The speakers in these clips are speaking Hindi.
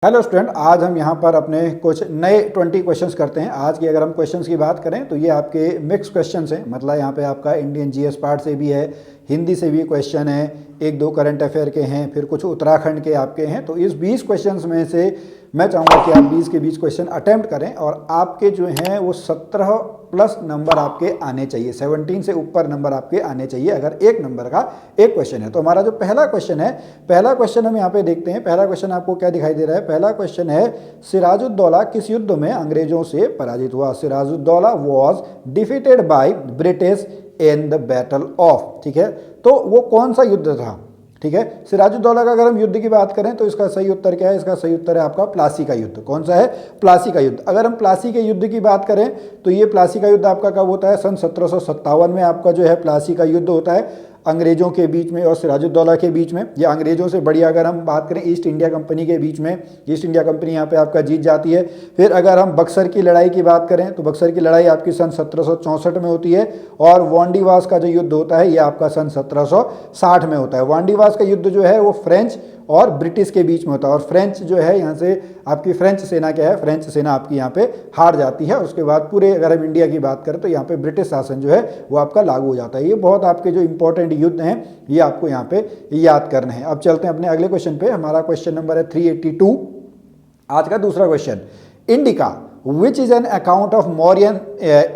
हेलो स्टूडेंट, आज हम यहाँ पर अपने कुछ नए 20 क्वेश्चंस करते हैं। आज की अगर हम क्वेश्चंस की बात करें तो ये आपके मिक्स क्वेश्चंस हैं, मतलब यहाँ पे आपका इंडियन जीएस पार्ट से भी है, हिंदी से भी क्वेश्चन है, एक दो करंट अफेयर के हैं, फिर कुछ उत्तराखंड के आपके हैं। तो इस 20 क्वेश्चंस में से मैं चाहूँगा कि आप 20 के 20 क्वेश्चन अटैम्प्ट करें और आपके जो हैं वो 17 प्लस नंबर आपके आने चाहिए, 17 से ऊपर नंबर आपके आने चाहिए अगर एक नंबर का एक क्वेश्चन है। तो हमारा जो पहला क्वेश्चन है, पहला क्वेश्चन हम यहाँ पे देखते हैं। पहला क्वेश्चन आपको क्या दिखाई दे रहा है? पहला क्वेश्चन है, सिराजुद्दौला किस युद्ध में अंग्रेजों से पराजित हुआ? Sirajuddaula was defeated by British in the battle of. ठीक है, तो वो कौन सा युद्ध था? ठीक है, सिराजुद्दौला का अगर हम युद्ध की बात करें तो इसका सही उत्तर क्या है? इसका सही उत्तर है आपका प्लासी का युद्ध। कौन सा है? प्लासी का युद्ध। अगर हम प्लासी के युद्ध की बात करें तो ये प्लासी का युद्ध आपका कब होता है? सन 1757 में आपका जो है प्लासी का युद्ध होता है अंग्रेजों के बीच में और सिराजुद्दौला के बीच में। या अंग्रेजों से बढ़िया अगर हम बात करें ईस्ट इंडिया कंपनी के बीच में, ईस्ट इंडिया कंपनी यहाँ पे आपका जीत जाती है। फिर अगर हम बक्सर की लड़ाई की बात करें तो बक्सर की लड़ाई आपकी सन 1764 में होती है और वांडीवास का जो युद्ध होता है ये आपका सन 1760 में होता है। वांडीवास का युद्ध जो है वो फ्रेंच और ब्रिटिश के बीच में होता है और फ्रेंच जो है यहाँ से आपकी फ्रेंच सेना क्या है? फ्रेंच सेना आपकी यहाँ पे हार जाती है। उसके बाद पूरे अगर हम इंडिया की बात करें तो यहाँ पे ब्रिटिश शासन जो है वो आपका लागू हो जाता है। ये बहुत आपके जो इंपॉर्टेंट युद्ध हैं ये आपको यहाँ पे याद करने हैं। अब चलते हैं अपने अगले क्वेश्चन पे। हमारा क्वेश्चन नंबर है 382। आज का दूसरा question, Indica which is an account of Mauryan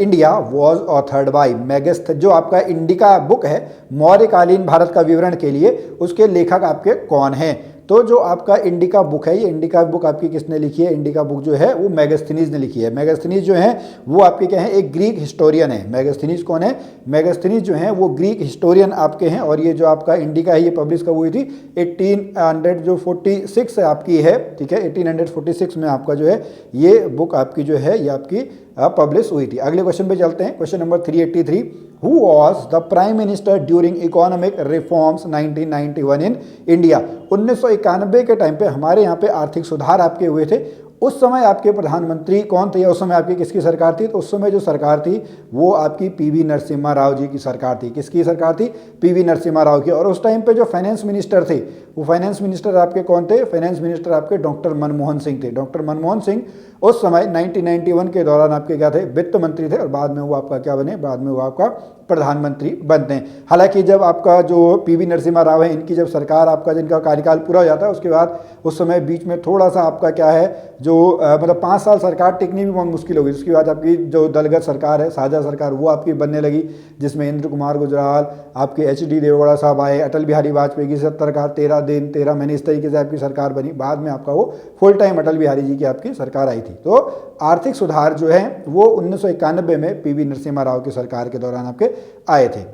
India was authored by Megasthenes. जो आपका इंडिका बुक है मौर्यकालीन भारत का विवरण के लिए, उसके लेखक आपके कौन हैं? तो जो आपका इंडिका बुक है, ये इंडिका बुक आपकी किसने लिखी है? इंडिका बुक जो है वो मेगास्थनीज ने लिखी है। मेगास्थनीज जो है वो आपके क्या है? एक ग्रीक हिस्टोरियन है। मेगास्थनीज कौन है? मेगास्थनीज जो है वो ग्रीक हिस्टोरियन आपके हैं। और ये जो आपका इंडिका है ये पब्लिश कब हुई थी? 1846 आपकी है। ठीक है, 1846 में आपका जो है ये बुक आपकी जो है ये आपकी पब्लिश हुई थी। अगले क्वेश्चन पे चलते हैं। Question number 383, who was the prime minister during economic reforms 1991 in India. 1991 के टाइम पे हमारे यहाँ पे आर्थिक सुधार आपके हुए थे। उस समय आपके प्रधानमंत्री कौन थे? उस समय आपकी किसकी सरकार थी? तो उस समय जो सरकार थी वो आपकी पीवी नरसिम्हा राव जी की सरकार थी। किसकी सरकार थी? पीवी नरसिम्हा राव की। और उस टाइम पे जो फाइनेंस मिनिस्टर थे वो फाइनेंस मिनिस्टर आपके कौन थे? फाइनेंस मिनिस्टर आपके डॉक्टर मनमोहन सिंह थे। डॉक्टर मनमोहन सिंह उस समय 1991 के दौरान आपके क्या थे? वित्त मंत्री थे और बाद में वो आपका क्या बने? बाद में वो आपका प्रधानमंत्री बनते हैं। हालांकि जब आपका जो पीवी नरसिम्हा राव है इनकी जब सरकार आपका जिनका कार्यकाल पूरा हो जाता है उसके बाद उस समय बीच में थोड़ा सा आपका क्या है जो मतलब 5 साल सरकार टिकनी भी बहुत मुश्किल होगी। उसके बाद आपकी जो दलगत सरकार है, साझा सरकार, वो आपकी बनने लगी जिसमें इंद्र कुमार गुजराल, आपके HD देवेगौड़ा साहब आए, अटल बिहारी वाजपेयी की 13 दिन 13 महीने इस तरीके से आपकी सरकार बनी। बाद में आपका वो फुल टाइम अटल बिहारी जी की आपकी सरकार आई थी। तो आर्थिक सुधार जो है वो 1991 में पीवी नरसिम्हा राव की सरकार के दौरान आपके आए थे।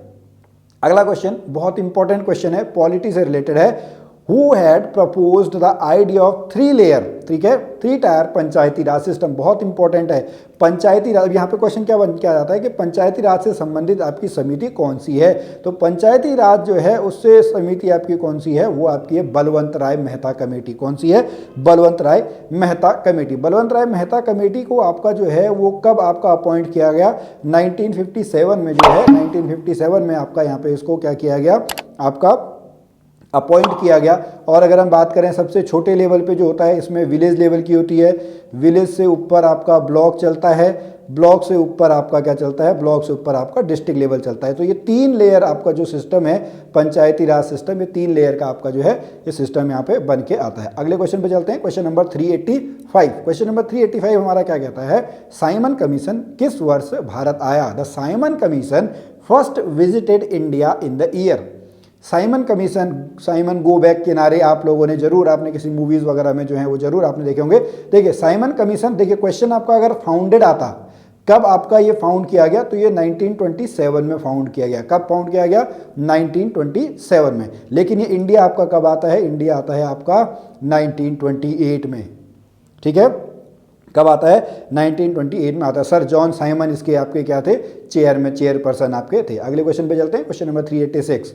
अगला क्वेश्चन बहुत इंपॉर्टेंट क्वेश्चन है, पॉलिटी से रिलेटेड है। Who had proposed the idea of 3 layer, ठीक है, 3 टायर पंचायती राज सिस्टम? बहुत इंपॉर्टेंट है पंचायती राज। यहाँ पे क्वेश्चन क्या बन के आ जाता है कि पंचायती राज से संबंधित आपकी समिति कौन सी है? तो पंचायती राज जो है उससे समिति आपकी कौन सी है? वो आपकी है बलवंत राय मेहता कमेटी। कौन सी है? बलवंत राय मेहता कमेटी। बलवंत राय मेहता कमेटी को आपका जो है वो कब आपका अपॉइंट किया गया? 1957 में जो है 1957 में आपका यहाँ पे इसको क्या किया गया? आपका अपॉइंट किया गया। और अगर हम बात करें सबसे छोटे लेवल पे जो होता है इसमें विलेज लेवल की होती है, विलेज से ऊपर आपका ब्लॉक चलता है, ब्लॉक से ऊपर आपका क्या चलता है? ब्लॉक से ऊपर आपका डिस्ट्रिक्ट लेवल चलता है। तो ये 3 लेयर आपका जो सिस्टम है पंचायती राज सिस्टम, ये 3 लेयर का आपका जो है ये सिस्टम यहाँ पे बन के आता है। अगले क्वेश्चन पे चलते हैं, क्वेश्चन नंबर 385। क्वेश्चन नंबर 385 हमारा क्या कहता है? साइमन कमीशन किस वर्ष भारत आया? The Simon commission first visited India in the year. Simon commission, Simon go back के नारे आप लोगों ने जरूर आपने किसी मूवीज वगैरह में जो है वो जरूर आपने देखे होंगे। देखिए साइमन कमीशन, देखिए क्वेश्चन आपका अगर फाउंडेड आता, कब आपका ये फाउंड किया गया? तो ये 1927 में फाउंड किया गया। कब फाउंड किया गया? 1927 में। लेकिन ये इंडिया आपका कब आता है? इंडिया आता है आपका 1928 में। ठीक है, कब आता है? 1928 में आता है। सर जॉन साइमन इसके आपके क्या थे? चेयरपर्सन आपके थे। अगले क्वेश्चन पे चलते हैं, question number 386।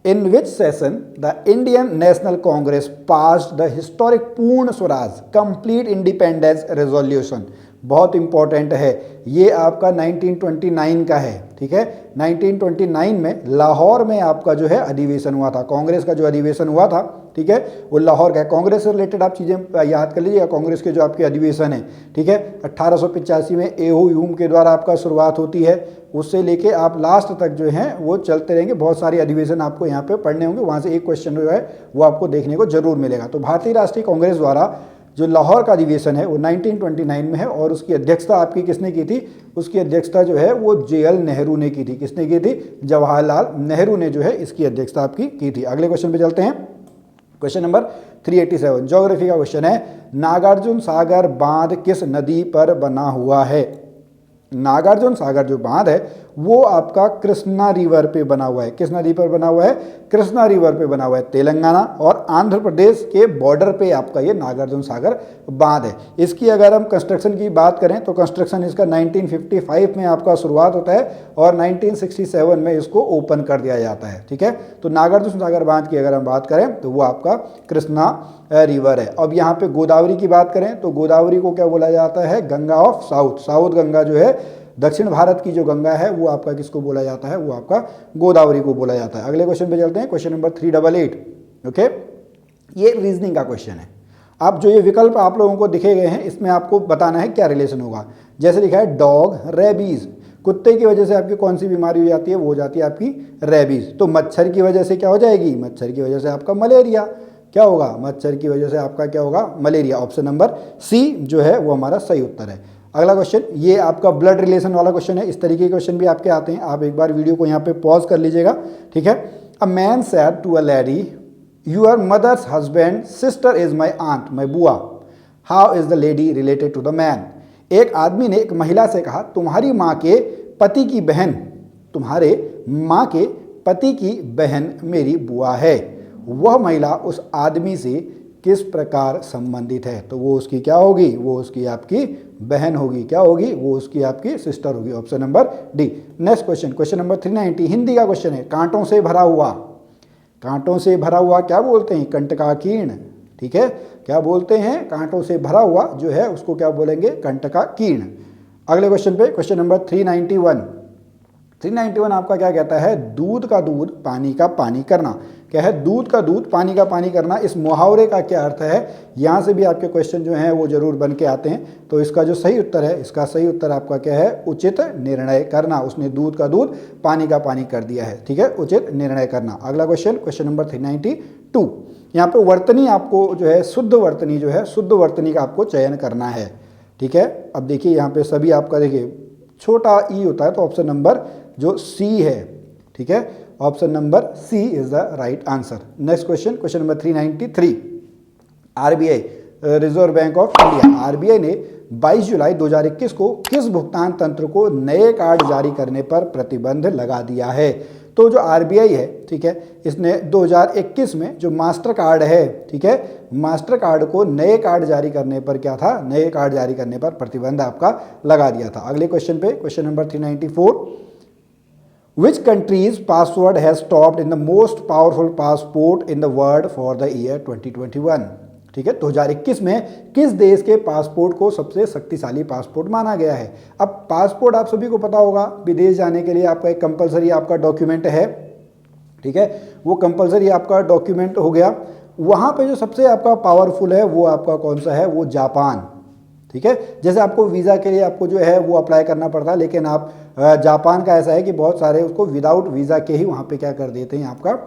In which session the Indian National Congress passed the historic पूर्ण स्वराज complete independence resolution? बहुत इंपॉर्टेंट है, ये आपका 1929 का है, ठीक है। 1929 में लाहौर में आपका जो है अधिवेशन हुआ था, कांग्रेस का जो अधिवेशन हुआ था, ठीक है, वो लाहौर का है। कांग्रेस से रिलेटेड आप चीज़ें याद कर लीजिएगा, कांग्रेस के जो आपके अधिवेशन है, ठीक है। 1885 में एहू ह्यूम के द्वारा आपका शुरुआत होती है, उससे लेके आप लास्ट तक जो है वो चलते रहेंगे। बहुत सारे अधिवेशन आपको यहाँ पे पढ़ने होंगे, वहाँ से एक क्वेश्चन जो है वो आपको देखने को जरूर मिलेगा। तो भारतीय राष्ट्रीय कांग्रेस द्वारा जो लाहौर का अधिवेशन है वो 1929 में है, और उसकी अध्यक्षता आपकी किसने की थी? उसकी अध्यक्षता जो है वो JL नेहरू ने की थी। किसने की थी? जवाहरलाल नेहरू ने जो है इसकी अध्यक्षता आपकी की थी। अगले क्वेश्चन पे चलते हैं, क्वेश्चन नंबर 387 ज्योग्राफी का क्वेश्चन है। नागार्जुन सागर बांध किस नदी पर बना हुआ है? नागार्जुन सागर जो बांध है वो आपका कृष्णा रिवर पे बना हुआ है। किस नदी पर बना हुआ है? कृष्णा रिवर पे बना हुआ है। तेलंगाना और आंध्र प्रदेश के बॉर्डर पे आपका ये नागार्जुन सागर बांध है। इसकी अगर हम कंस्ट्रक्शन की बात करें तो कंस्ट्रक्शन इसका 1955 में आपका शुरुआत होता है और 1967 में इसको ओपन कर दिया जाता है, ठीक है। तो नागार्जुन सागर बांध की अगर हम बात करें तो वो आपका कृष्णा रिवर है। अब यहाँ पे गोदावरी की बात करें तो गोदावरी को क्या बोला जाता है? Ganga of south. South Ganga जो है, दक्षिण भारत की जो गंगा है वो आपका किसको बोला जाता है? वो आपका गोदावरी को बोला जाता है। अगले क्वेश्चन पे चलते हैं, क्वेश्चन नंबर 388, ओके। ये रीजनिंग का क्वेश्चन है। अब जो ये विकल्प आप लोगों को दिखे गए हैं इसमें आपको बताना है क्या रिलेशन होगा। जैसे लिखा है डॉग रेबीज, कुत्ते की वजह से आपकी कौन सी बीमारी हो जाती है? वो हो जाती है आपकी रेबीज। तो मच्छर की वजह से क्या हो जाएगी? मच्छर की वजह से आपका मलेरिया। क्या होगा? मच्छर की वजह से आपका क्या होगा? मलेरिया। ऑप्शन नंबर सी जो है वो हमारा सही उत्तर है। अगला क्वेश्चन, ये आपका ब्लड रिलेशन वाला क्वेश्चन है। इस तरीके के क्वेश्चन भी आपके आते हैं, आप एक बार वीडियो को यहाँ पे पॉज कर लीजिएगा, ठीक है। A man said to a lady, your mother's husband sister is my aunt, my बुआ, how is the lady related to the man. एक आदमी ने एक महिला से कहा, तुम्हारी माँ के पति की बहन, तुम्हारे माँ के पति की बहन मेरी बुआ है। वह महिला उस आदमी से किस प्रकार संबंधित है? तो वो उसकी क्या होगी? वो उसकी आपकी बहन होगी। क्या होगी? वो उसकी आपकी सिस्टर होगी। Option number D. Next question, question number 390 Hindi का क्वेश्चन है। कांटों से भरा हुआ, कांटों से भरा हुआ क्या बोलते हैं? कंटकाकीर्ण, ठीक है। क्या बोलते हैं? कांटों से भरा हुआ जो है उसको क्या बोलेंगे? कंटकाकीर्ण। अगले क्वेश्चन पे, क्वेश्चन नंबर 391 आपका क्या कहता है? दूध का दूध पानी का पानी करना। क्या है? दूध का दूध पानी का पानी करना। इस मुहावरे का क्या अर्थ है? यहाँ से भी आपके क्वेश्चन जो हैं वो जरूर बन के आते हैं। तो इसका जो सही उत्तर है, इसका सही उत्तर आपका क्या है? उचित निर्णय करना। उसने दूध का दूध पानी का पानी कर दिया है, ठीक है, उचित निर्णय करना। अगला क्वेश्चन, क्वेश्चन नंबर 392, यहाँ पे वर्तनी आपको जो है शुद्ध वर्तनी जो है, शुद्ध वर्तनी का आपको चयन करना है, ठीक है। अब देखिए यहाँ पे सभी आपका देखिए छोटा ई होता है, तो ऑप्शन नंबर जो सी है, ठीक है, option number C is the right answer. Next question, question number 393, RBI Reserve Bank of India, RBI ने 22 जुलाई 2021 को किस भुगतान तंत्र को नए कार्ड जारी करने पर प्रतिबंध लगा दिया है? तो जो आरबीआई है, ठीक है, इसने 2021 में जो मास्टर कार्ड है, ठीक है, मास्टर कार्ड को नए कार्ड जारी करने पर क्या था? नए कार्ड जारी करने पर प्रतिबंध आपका लगा दिया था। अगले क्वेश्चन पे, question number 394, Which country's password has topped in the most powerful passport in the world for the year 2021? ठीक है, 2021 में किस देश के पासपोर्ट को सबसे शक्तिशाली पासपोर्ट माना गया है? अब पासपोर्ट आप सभी को पता होगा, विदेश जाने के लिए आपका एक कंपलसरी आपका डॉक्यूमेंट है, ठीक है, वो कंपलसरी आपका डॉक्यूमेंट हो गया। वहाँ पे जो सबसे आपका पावरफुल है वो आपका कौन सा है? वो जापान, ठीक है। जैसे आपको वीज़ा के लिए आपको जो है वो अप्लाई करना पड़ता है, लेकिन आप जापान का ऐसा है कि बहुत सारे उसको विदाउट वीज़ा के ही वहाँ पे क्या कर देते हैं? आपका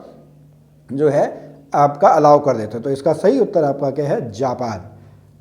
जो है आपका अलाउ कर देते हैं। तो इसका सही उत्तर आपका क्या है? जापान।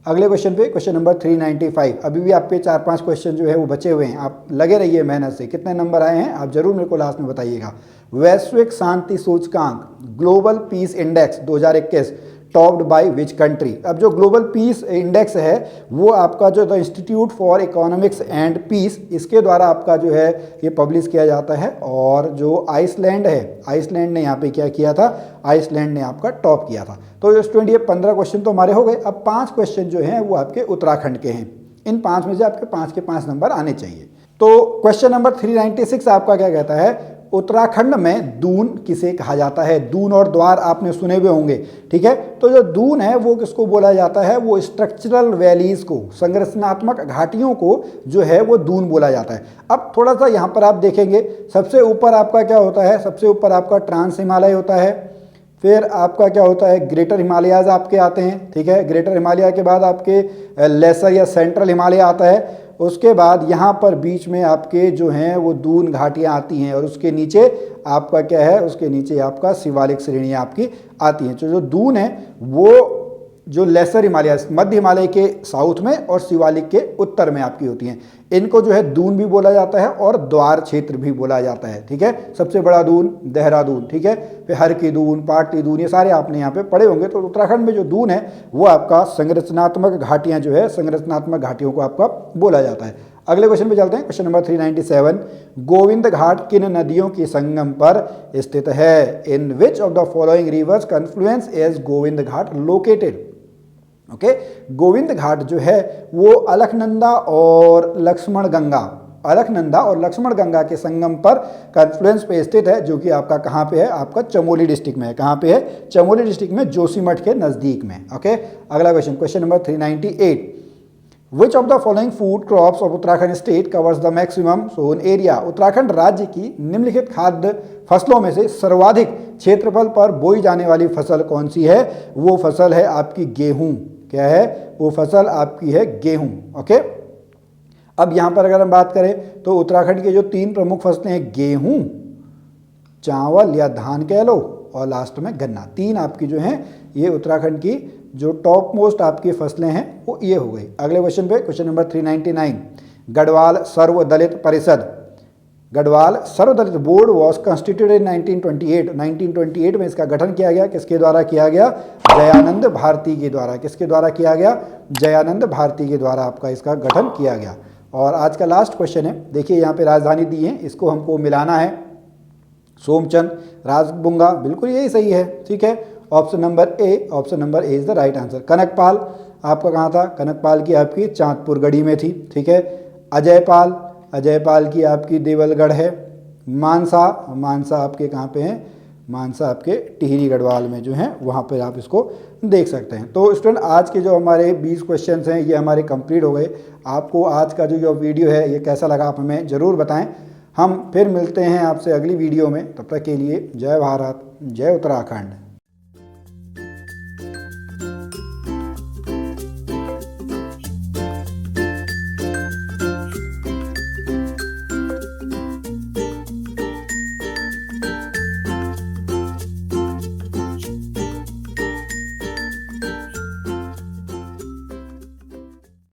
अगले क्वेश्चन पे, क्वेश्चन नंबर 395, अभी भी आपके 4-5 क्वेश्चन जो है वो बचे हुए हैं, आप लगे रहिए मेहनत से। कितने नंबर आए हैं आप जरूर मेरे को लास्ट में बताइएगा। वैश्विक शांति सूचकांक global peace index 2021 topped by which country? अब जो ग्लोबल पीस इंडेक्स है वो आपका जो the institute for economics and peace, इसके द्वारा आपका जो है ये पब्लिश किया जाता है। और जो आइसलैंड है, आइसलैंड ने यहाँ पे क्या किया था? आइसलैंड ने आपका टॉप किया था। तो स्टूडेंट ये 15 क्वेश्चन तो हमारे हो गए। अब 5 क्वेश्चन जो हैं वो आपके उत्तराखंड के हैं। इन 5 में से आपके 5 के 5 नंबर आने चाहिए। तो क्वेश्चन नंबर 396 आपका क्या कहता है? उत्तराखंड में दून किसे कहा जाता है? दून और द्वार आपने सुने हुए होंगे, ठीक है। तो जो दून है वो किसको बोला जाता है? वो स्ट्रक्चरल वैलीज को, संरचनात्मक घाटियों को जो है वो दून बोला जाता है। अब थोड़ा सा यहाँ पर आप देखेंगे, सबसे ऊपर आपका क्या होता है? सबसे ऊपर आपका ट्रांस हिमालय होता है, फिर आपका क्या होता है? ग्रेटर हिमालयाज आपके आते हैं, ठीक है। ग्रेटर हिमालय के बाद आपके लेसर या सेंट्रल हिमालय आता है। उसके बाद यहाँ पर बीच में आपके जो हैं वो दून घाटियाँ आती हैं, और उसके नीचे आपका क्या है? उसके नीचे आपका शिवालिक श्रेणियाँ आपकी आती हैं। तो जो दून है वो जो लेसर हिमालय, मध्य हिमालय के साउथ में और शिवालिक के उत्तर में आपकी होती हैं। इनको जो है दून भी बोला जाता है और द्वार क्षेत्र भी बोला जाता है, ठीक है। सबसे बड़ा दून देहरादून, ठीक है। फिर हर की दून, पाटली दून, ये सारे आपने यहाँ पे पढ़े होंगे। तो उत्तराखंड में जो दून है वो आपका संरचनात्मक घाटियाँ जो है, संरचनात्मक घाटियों को आपका बोला जाता है। अगले क्वेश्चन पे चलते हैं। क्वेश्चन नंबर 397, गोविंद घाट किन नदियों के संगम पर स्थित है? In which of the following rivers confluence is Govind Ghat located? Okay, Govind Ghat जो है वो अलकनंदा और लक्ष्मण गंगा, अलकनंदा और लक्ष्मण गंगा के संगम पर कन्फ्लुएंस पे स्थित है, जो कि आपका कहाँ पे है? आपका चमोली डिस्ट्रिक्ट में है। कहाँ पे है? चमोली डिस्ट्रिक्ट में, जोशीमठ के नजदीक में। ओके, अगला question, question number 398, which of the following food crops of Uttarakhand state covers the maximum sown area? Uttarakhand राज्य की निम्नलिखित खाद्य फसलों में से सर्वाधिक क्षेत्रफल पर बोई जाने वाली फसल कौन सी है? वो फसल है आपकी गेहूं। क्या है वो फसल? आपकी है गेहूं। ओके, अब यहां पर अगर हम बात करें तो उत्तराखंड के जो 3 प्रमुख फसलें हैं, गेहूं, चावल या धान कह लो, और लास्ट में गन्ना, 3 आपकी जो हैं ये उत्तराखंड की जो टॉप मोस्ट आपकी फसलें हैं वो ये हो गई। अगले क्वेश्चन पे, क्वेश्चन नंबर 399, गढ़वाल सर्वदलित परिषद, गढ़वाल सर्वदलित बोर्ड वॉज कंस्टिट्यूटेड इन 1928। 1928 में इसका गठन किया गया। किसके द्वारा किया गया? जयानंद भारती के द्वारा। किसके द्वारा किया गया? जयानंद भारती के द्वारा आपका इसका गठन किया गया। और आज का लास्ट क्वेश्चन है, देखिए यहाँ पे राजधानी दी है, इसको हमको मिलाना है। सोमचंद, राजबुंगा, बिल्कुल यही सही है, ठीक है। Option number A, option number A is the right answer. Kanakpal आपका कहाँ था? कनकपाल की आपकी चांदपुर गढ़ी में थी, ठीक है। अजयपाल, अजयपाल की आपकी देवलगढ़ है। मानसा, मानसा आपके कहाँ पे हैं? मानसा आपके टिहरी गढ़वाल में जो है वहाँ पर आप इसको देख सकते हैं। तो स्टूडेंट, आज के जो हमारे 20 क्वेश्चंस हैं ये हमारे कंप्लीट हो गए। आपको आज का जो वीडियो है ये कैसा लगा आप हमें ज़रूर बताएं। हम फिर मिलते हैं आपसे अगली वीडियो में, तब तक के लिए जय भारत, जय उत्तराखंड।